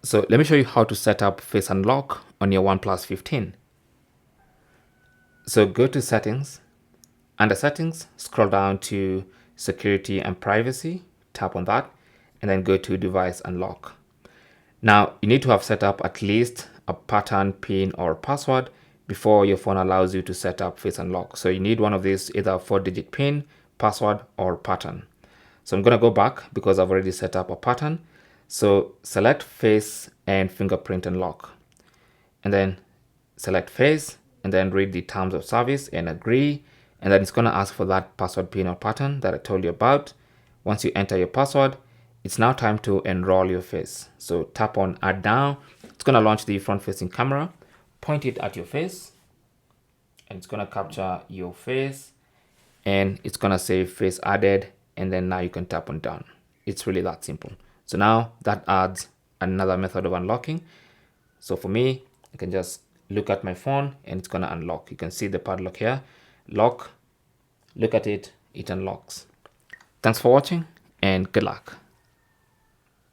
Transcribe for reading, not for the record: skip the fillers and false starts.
So let me show you how to set up Face Unlock on your OnePlus 15. So go to Settings. Under Settings, scroll down to Security and Privacy. Tap on that, and then go to Device Unlock. Now, you need to have set up at least a pattern, PIN, or password before your phone allows you to set up Face Unlock. So you need one of these, either a 4-digit PIN, password, or pattern. So I'm going to go back because I've already set up a pattern. So select Face and Fingerprint Unlock. And then select Face, and then read the terms of service and agree. And then it's going to ask for that password, PIN, or pattern that I told you about. Once you enter your password, it's now time to enroll your face. So tap on Add Now. It's going to launch the front-facing camera. Point it at your face, and it's going to capture your face, and it's going to say face added, and then now you can tap on Done. It's really that simple. So now that adds another method of unlocking. So for me, I can just look at my phone and it's going to unlock. You can see the padlock here. Lock, look at it, it unlocks. Thanks for watching and good luck.